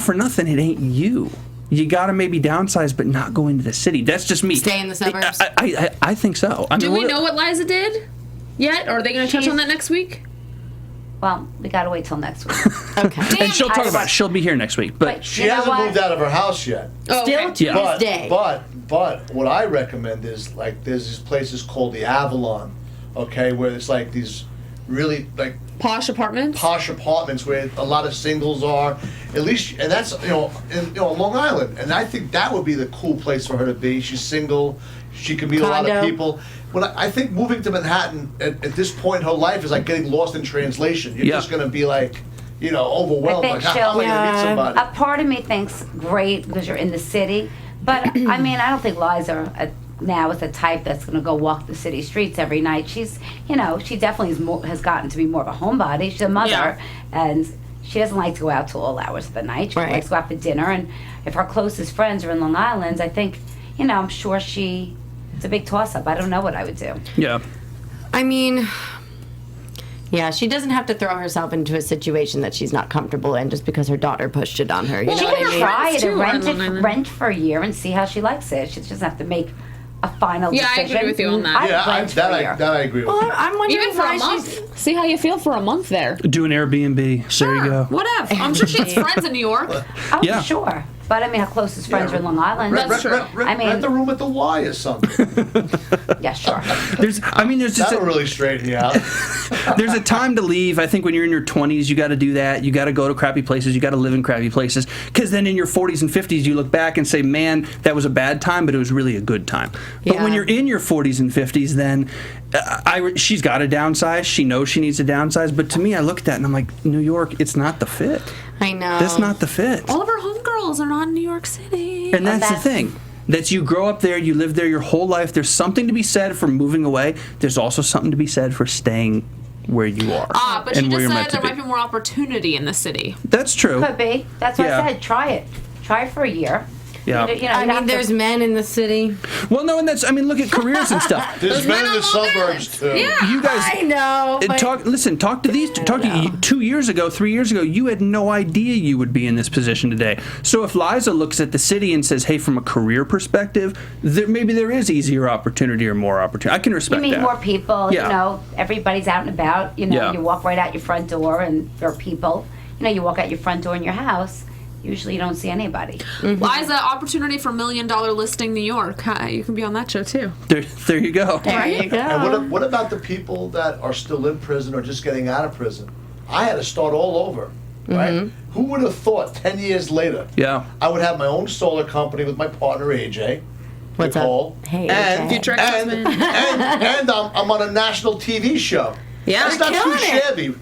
for nothing, it ain't you. You got to maybe downsize, but not go into the city. That's just me. Stay in the suburbs? I think so. Do we know what Liza did yet? Or are they going to touch on that next week? Well, we gotta wait till next week. Okay. And she'll talk about it. She'll be here next week. But She hasn't moved out of her house yet. Still to this day. But what I recommend is, like, there's these places called the Avalon, okay, where it's like these really like posh apartments where a lot of singles are, at least, and that's in Long Island, and I think that would be the cool place for her to be. She's single, she can meet a lot of people. But I think moving to Manhattan at this point in her life is like getting lost in translation. You're just going to be like, overwhelmed. Like, how am I going to meet somebody? A part of me thinks great because you're in the city, but I mean, I don't think Liza now is the type that's going to go walk the city streets every night. She's, she definitely has gotten to be more of a homebody. She's a mother, and she doesn't like to go out till all hours of the night. She likes to go out for dinner, and if her closest friends are in Long Island, I think, I'm sure it's a big toss-up. I don't know what I would do. Yeah. I mean, yeah, she doesn't have to throw herself into a situation that she's not comfortable in just because her daughter pushed it on her. You know she what I can mean? try it and rent for a year and see how she likes it. She doesn't have to make a final decision. I agree with you on that. I agree with you. I'm wondering even for a month. See how you feel for a month there. Do an Airbnb. Sure. There you go. Whatever. I'm sure she has friends in New York. Oh, yeah. Sure. But I mean, her closest friends are in Long Island. That's true. Rent the room at the Y or something. Yeah, sure. There's just that'll really straighten you out. There's a time to leave. I think when you're in your 20s, you got to do that. You got to go to crappy places. You got to live in crappy places. Because then in your 40s and 50s, you look back and say, man, that was a bad time, but it was really a good time. But when you're in your 40s and 50s, then she's got to downsize. She knows she needs to downsize. But to me, I look at that and I'm like, New York, it's not the fit. I know. That's not the fit. All of our homegirls are not in New York City. And that's the thing. That you grow up there, you live there your whole life. There's something to be said for moving away. There's also something to be said for staying where you are. But she just said there might be more opportunity in the city. That's true. Could be. That's what I said. Try it. Try it for a year. Yeah. I mean, there's men in the city. Well, no, and look at careers and stuff. There's men in the suburbs too. Yeah. You guys, I know. Talk to these. Talk to you 2 years ago, 3 years ago. You had no idea you would be in this position today. So if Liza looks at the city and says, "Hey, from a career perspective, maybe there is easier opportunity or more opportunity," I can respect that. You meet more people. Yeah. Everybody's out and about. You walk right out your front door, and there are people. You walk out your front door in your house. Usually you don't see anybody. Mm-hmm. Liza, opportunity for $1 Million Listing New York. You can be on that show too. There you go. There you go. And what about the people that are still in prison or just getting out of prison? I had to start all over, right? Mm-hmm. Who would have thought 10 years later I would have my own solar company with my partner AJ. What's Nicole, up? Hey, and, future ex-husband. and I'm on a national TV show. Yeah, that's not too shabby.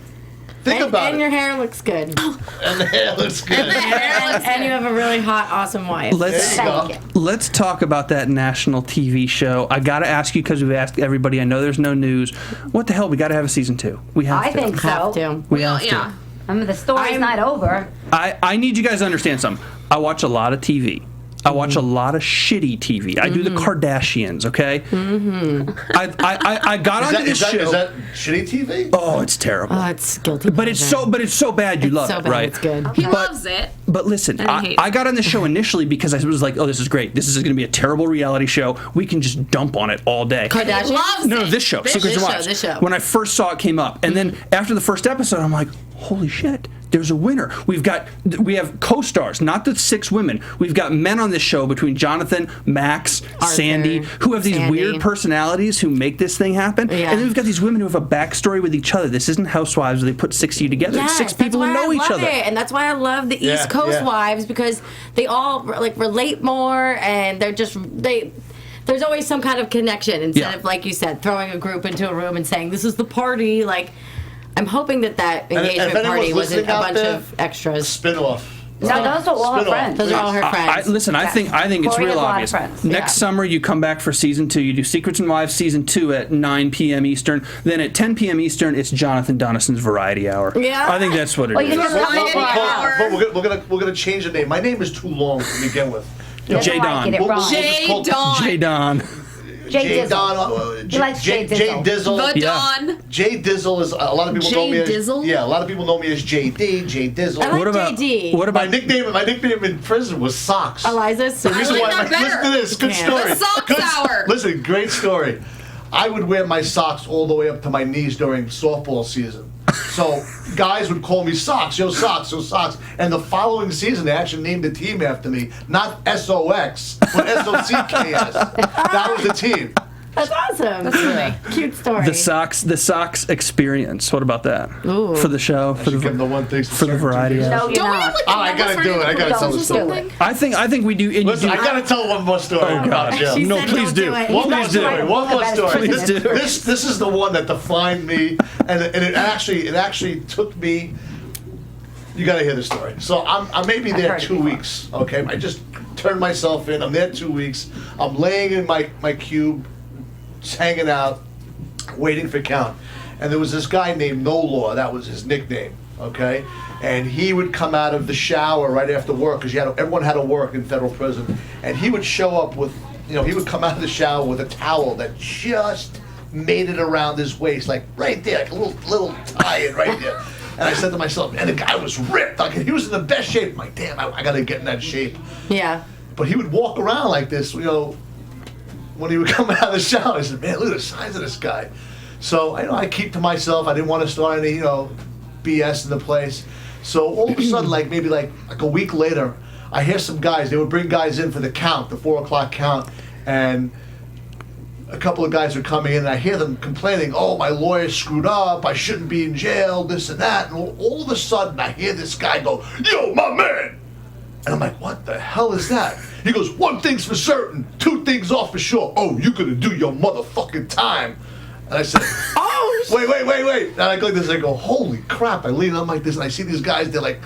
Think about it. And your hair looks good. And the hair looks good. And you have a really hot, awesome wife. Let's talk about that national TV show. I got to ask you, because we've asked everybody. I know there's no news. What the hell? We got to have a season 2. We have to. I think so. Have to. We have to. I mean, the story's not over. I need you guys to understand something. I watch a lot of TV. I watch a lot of shitty TV. I do the Kardashians, okay? Mm-hmm. I got onto this show. Is that shitty TV? Oh, it's terrible. Oh, it's guilty. But it's so bad you love it, right? It's good. He loves it. But listen, I got on the show initially because I was like, oh, this is great. This is going to be a terrible reality show. We can just dump on it all day. Kardashians? Loves No, it. this show, Secrets and Wives. This show. When I first saw it came up, and then after the first episode, I'm like, holy shit. There's a winner. We have co-stars, not the 6 women. We've got men on this show between Jonathan, Max, Arthur, Sandy, who have these weird personalities who make this thing happen. Yeah. And then we've got these women who have a backstory with each other. This isn't Housewives where they put 6 of you together. Yes, it's 6 people who know each other. And that's why I love the East Coast wives, because they all relate more, and they're just there's always some kind of connection instead of, like you said, throwing a group into a room and saying this is the party. I'm hoping that engagement party wasn't a bunch of extras. Spin-off. No, those are all her friends. Those are all her friends. Listen, I think it's real obvious. Next summer, you come back for season 2. You do Secrets and Wives season 2 at 9 p.m. Eastern. Then at 10 p.m. Eastern, it's Jonathan Doneson's Variety Hour. Yeah, I think that's what it is. But we're gonna change the name. My name is too long to begin with. J Don. J Don. J Don. Jay Don. He likes Jay Dizzle. The Yeah. Don. Jay Dizzle is a lot of people know me as Dizzle? Yeah, a lot of people know me as JD. Jay Dizzle. I like What about JD. what my about nickname in prison was Socks. Eliza's The reason I why like that listen to better. this, good Yeah. story. The sock Good hour. Listen, great story. I would wear my socks all the way up to my knees during softball season. So guys would call me Socks, yo Socks, yo Socks. And the following season, they actually named the team after me, not SOX, but SOCKS. That was the team. That's awesome. That's really cute story. the socks experience? What about that for the show? For Should give them the the one thing for the variety. No, Of you're Don't we not. have like Oh, I gotta do it. I gotta tell the story. I think we do. And Listen, you I do gotta tell one more story about Jill. She no, said please don't do. it. One more Please do. story. One more story. Please do. This is the one that defined me, and it actually took me. You got to hear the story. So I may be there heard it 2 before. weeks. Okay, I just turned myself in. I'm there 2 weeks. I'm laying in my cube, just hanging out, waiting for count. And there was this guy named No Law. That was his nickname. Okay, and he would come out of the shower right after work because everyone had to work in federal prison, and he would show up with, he would come out of the shower with a towel that just made it around his waist, like right there, like a little tie-in right there. And I said to myself, and the guy was ripped. Like, he was in the best shape. I'm like, damn, I got to get in that shape. Yeah. But he would walk around like this, when he would come out of the shower. I said, man, look at the size of this guy. So, I keep to myself. I didn't want to start any, BS in the place. So all of a sudden, maybe a week later, I hear some guys, they would bring guys in for the count, the 4 o'clock count, and a couple of guys are coming in, and I hear them complaining, oh, my lawyer screwed up, I shouldn't be in jail, this and that. And all of a sudden, I hear this guy go, yo, my man! And I'm like, what the hell is that? He goes, 1 thing's for certain, 2 things off for sure. Oh, you're gonna do your motherfucking time. And I said, oh, wait. And I go like this, I go, holy crap. I lean on like this, and I see these guys, they're like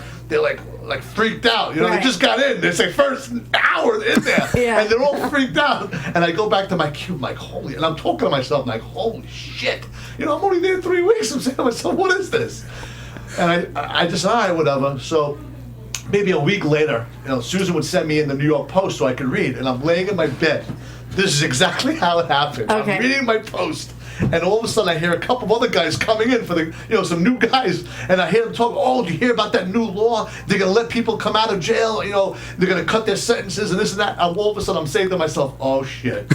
freaked out. They Right. just got in. It's like first hour in there. Yeah. And they're all freaked out. And I go back to my cube, like, holy, and I'm talking to myself, like, holy shit. I'm only there 3 weeks. I'm saying to myself, what is this? And I just, all right, whatever. So maybe a week later, Susan would send me in the New York Post so I could read. And I'm laying in my bed. This is exactly how it happened. Okay. I'm reading my Post. And all of a sudden I hear a couple of other guys coming in for some new guys, and I hear them talk, oh, do you hear about that new law? They're going to let people come out of jail, they're going to cut their sentences and this and that. And all of a sudden I'm saying to myself, oh shit.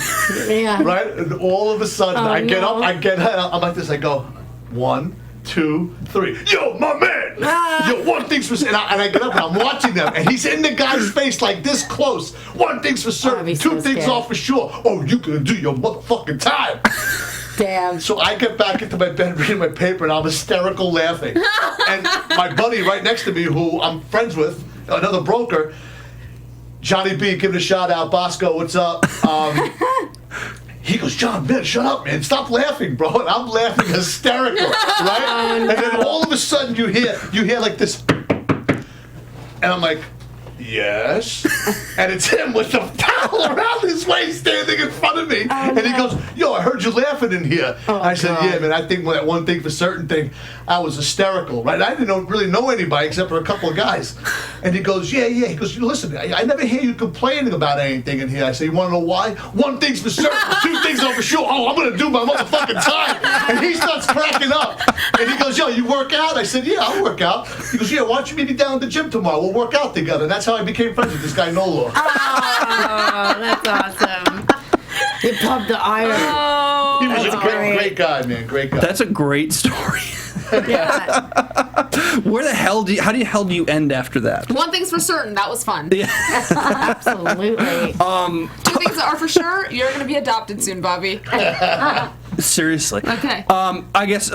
Yeah. Right? And all of a sudden I get no. up, I'm like this, I go, 1, 2, 3. Yo, my man! Yo, 1 thing's for certain. And I get up and I'm watching them, and he's in the guy's face like this close. 1 thing's for certain, I'd be 2 so things scared. off for sure. Oh, you gonna do your motherfucking time. Damn. So I get back into my bed reading my paper, and I'm hysterical laughing. And my buddy right next to me, who I'm friends with, another broker, Johnny B, give it a shout out. Bosco, what's up? He goes, John, man, shut up, man. Stop laughing, bro. And I'm laughing hysterical, right? And then all of a sudden you hear like this, and I'm like, yes. And it's him with the towel around his waist standing in front of me. And he goes, yo, I heard you laughing in here. I said, yeah, man, I think that 1 thing for certain thing, I was hysterical, right? I didn't really know anybody except for a couple of guys. And he goes, yeah. He goes, listen, I never hear you complaining about anything in here. I say, you want to know why? 1 thing's for certain, 2 things are for sure. Oh, I'm going to do my motherfucking time. And he starts cracking up. And he goes, yo, you work out? I said, yeah, I'll work out. He goes, yeah, why don't you meet me down at the gym tomorrow? We'll work out together. And that's how I became friends with this guy, No Law. Oh, that's awesome. You pumped the iron. Oh, He was a great. great guy, man. Great guy. That's a great story. Yeah. Where the hell do you end after that? 1 thing's for certain. That was fun. Absolutely. 2 things that are for sure. You're going to be adopted soon, Bobby. Seriously. Okay. I guess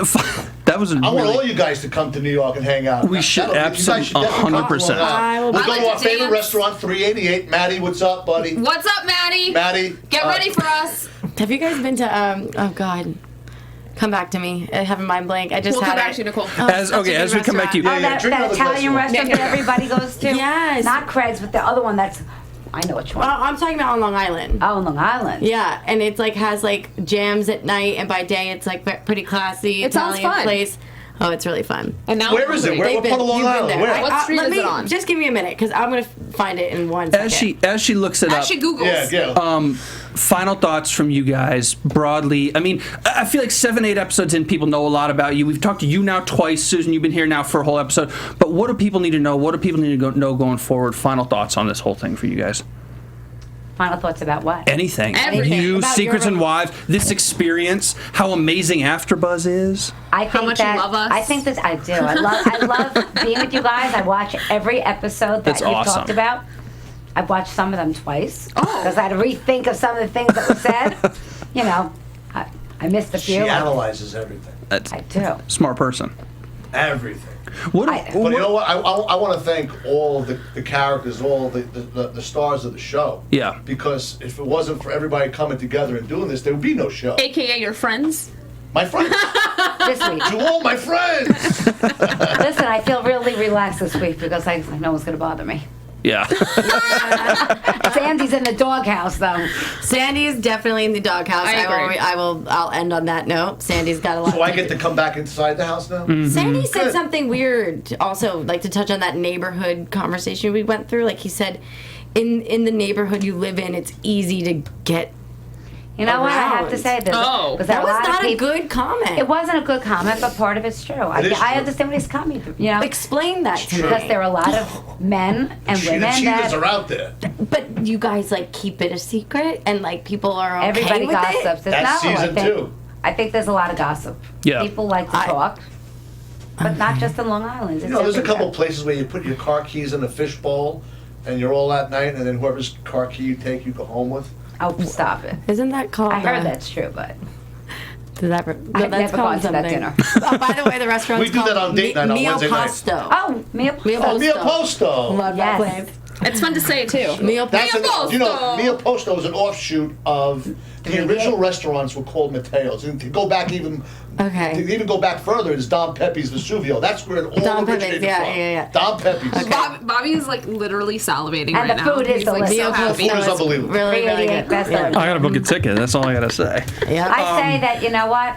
that was a I want all really. you guys to come to New York and hang out. We should You guys should absolutely- definitely come 100%. along out. I will We'll be- go I to like our to favorite dance. restaurant, 388. Maddie, what's up, buddy? What's up, Maddie? Maddie. Get ready for us. Have you guys been to, oh God. Come back to me. I have a mind blank. I just We'll had come back it. to you, Nicole. As we come back to you. Yeah, Oh, that drink another Italian glass of restaurant that everybody goes to? Yes. Not Craig's, but the other one that's, I know which one. Well, I'm talking about on Long Island. Oh, on Long Island. Yeah, and it's has jams at night, and by day it's pretty classy It sounds Italian fun. place. Oh, it's really fun. And now Where is it? What part of Long You've been Island? there. Where? What street let is me, it on? Just give me a minute, because I'm gonna find it in 1 second. As she looks it up. As she Googles. Yeah. Final thoughts from you guys broadly. I mean, I feel like 7-8 episodes in, people know a lot about you. We've talked to you now twice. Susan, you've been here now for a whole episode. But what do people need to know? What do people need to know going forward? Final thoughts on this whole thing for you guys. Final thoughts about what? Anything. Everything. You, About Secrets your- and Wives, this experience, how amazing AfterBuzz is. I think How much you that, love us. I think that I do. I love being with you guys. I watch every episode that That's you've awesome. talked about. I've watched some of them twice because I had to rethink of some of the things that were said. You know, I missed a She few. analyzes everything. That's I do. smart person. Everything. What? I- But you know what? I want to thank all the characters, all the stars of the show. Yeah. Because if it wasn't for everybody coming together and doing this, there would be no show. AKA your friends. My friends. This week. To all my friends. Listen, I feel really relaxed this week because no one's going to bother me. Yeah. Sandy's in the doghouse, though. Sandy is definitely in the doghouse. I agree. I'll end on that note. Sandy's got a lot. So I get to come back inside the house now? Sandy said Good. something weird. Also, like to touch on that neighborhood conversation we went through. Like he said, in the neighborhood you live in, it's easy to get. You know what? I have to Around. say this. Oh. That was not a good comment. It wasn't a good comment, but part of it's true. I is true. understand where he's coming from. You know, Explain that to me. because there are a lot of men and The women cheaters that are out there. But you guys like keep it a secret, and like people are okay everybody with gossips. it. That's No, season 2. I think there's a lot of gossip. Yeah. People like to talk, but not just in Long Island. You know, there's a couple places where you put your car keys in a fishbowl and you're all at night, and then whoever's car key you take, you go home with. Oh, stop it. Isn't that called? I heard that's true, but Did that? I've that's never called gone to that something. dinner. Oh, by the way, the restaurant's We do that called on date night on Mio Wednesday nights. Posto. Oh, Mia Mia Oh, Mia Posto. Posto. Love Yes. that place. It's fun to say it too. Mio That's Posto. you know, Mia Posto is an offshoot of the original restaurants were called Matteo's. And to go back even, Okay. to even go back further, is Don Pepe's Vesuvio. That's where it all Don Pepe's, originated yeah, from. yeah, yeah. Don Pepe's. Bobby is like literally salivating And right the now. food is He's like delicious. so Mio happy. Food is Posto unbelievable. really, really 388 good. best Yeah. ever. I gotta book a ticket. That's all I gotta say. Yeah. I say that, you know what?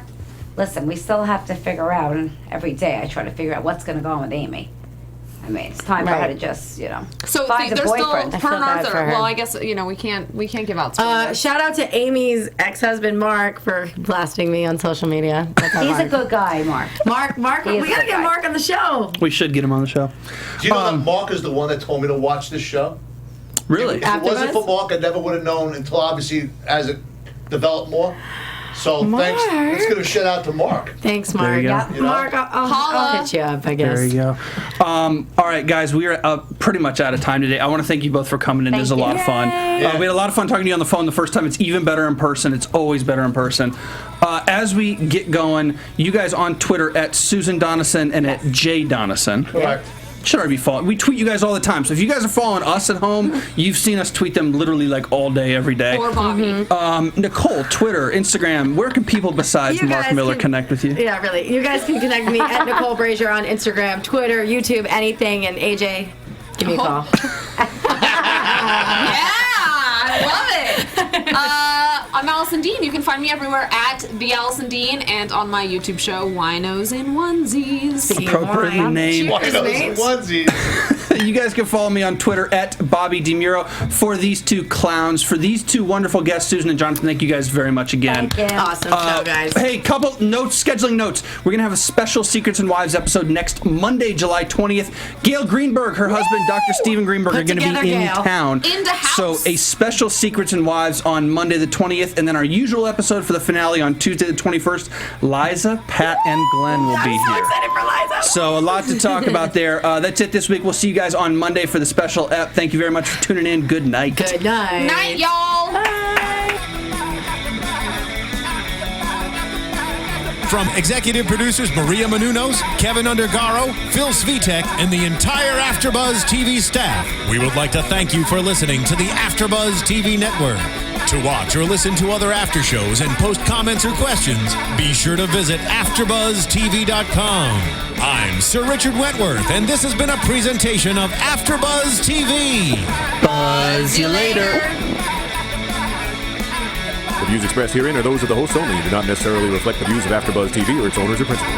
Listen, we still have to figure out, and every day I try to figure out what's going to go on with Amy. I mean, it's time for her to just, So find a there's still boyfriend. I her feel and bad Arthur. for her. Well, I guess we can't give out spoilers. Shout out to Amy's ex-husband Mark for blasting me on social media. That's He's a Mark. good guy, Mark. Mark, He is we a gotta good get guy. Mark on the show. We should get him on the show. Do you know that Mark is the one that told me to watch this show? Really? If it wasn't AfterBuzz? for Mark, I never would have known until obviously as it developed more. So Mark. thanks. Let's give a shout out to Mark. Thanks, Mark. you go. Yeah. You know? Mark, I'll Holla. hit you up, I guess. There you go. All right, guys, we are pretty much out of time today. I want to thank you both for coming in. It was a Thank lot you. of fun. We had a lot of fun talking to you on the phone the first time. It's even better in person. It's always better in person. As we get going, you guys on Twitter at Susan Doneson and at J Doneson. Correct. Should already be following. We tweet you guys all the time. So if you guys are following us at home, you've seen us tweet them literally like all day, every day. Or Bobby. Nicole, Twitter, Instagram, where can people besides You Mark guys Miller can- connect with you? Yeah, really. You guys can connect me at Nicole Brajer on Instagram, Twitter, YouTube, anything. And AJ, give me a call. Yeah, I love it. I'm Alison Dean. You can find me everywhere at the Alison Dean and on my YouTube show Winos and Onesies. Appropriately named. Why those mates. onesies? You guys can follow me on Twitter at Bobby DeMuro. For these two clowns, for these two wonderful guests, Susan and Jonathan, thank you guys very much again. Thank you. Awesome show, guys. Hey, couple notes, scheduling notes. We're going to have a special Secrets and Wives episode next Monday, July 20th. Gail Greenberg, her husband, Dr. Stephen Greenberg, Put are going to together, be in Gail. town. In the house. So a special Secrets and Wives on Monday the 20th, and then our usual episode for the finale on Tuesday the 21st. Liza, Pat, and Glenn will be I'm so here. excited for Liza. So a lot to talk about there. That's it this week. We'll see you guys on Monday for the special ep. Thank you very much for tuning in. Good night. Good night. Night, y'all. From executive producers Maria Menounos, Kevin Undergaro, Phil Svitek, and the entire AfterBuzz TV staff, we would like to thank you for listening to the AfterBuzz TV network. To watch or listen to other after shows and post comments or questions, be sure to visit AfterBuzzTV.com. I'm Sir Richard Wentworth, and this has been a presentation of AfterBuzz TV. Buzz you later. The views expressed herein are those of the hosts only and do not necessarily reflect the views of AfterBuzz TV or its owners or principals.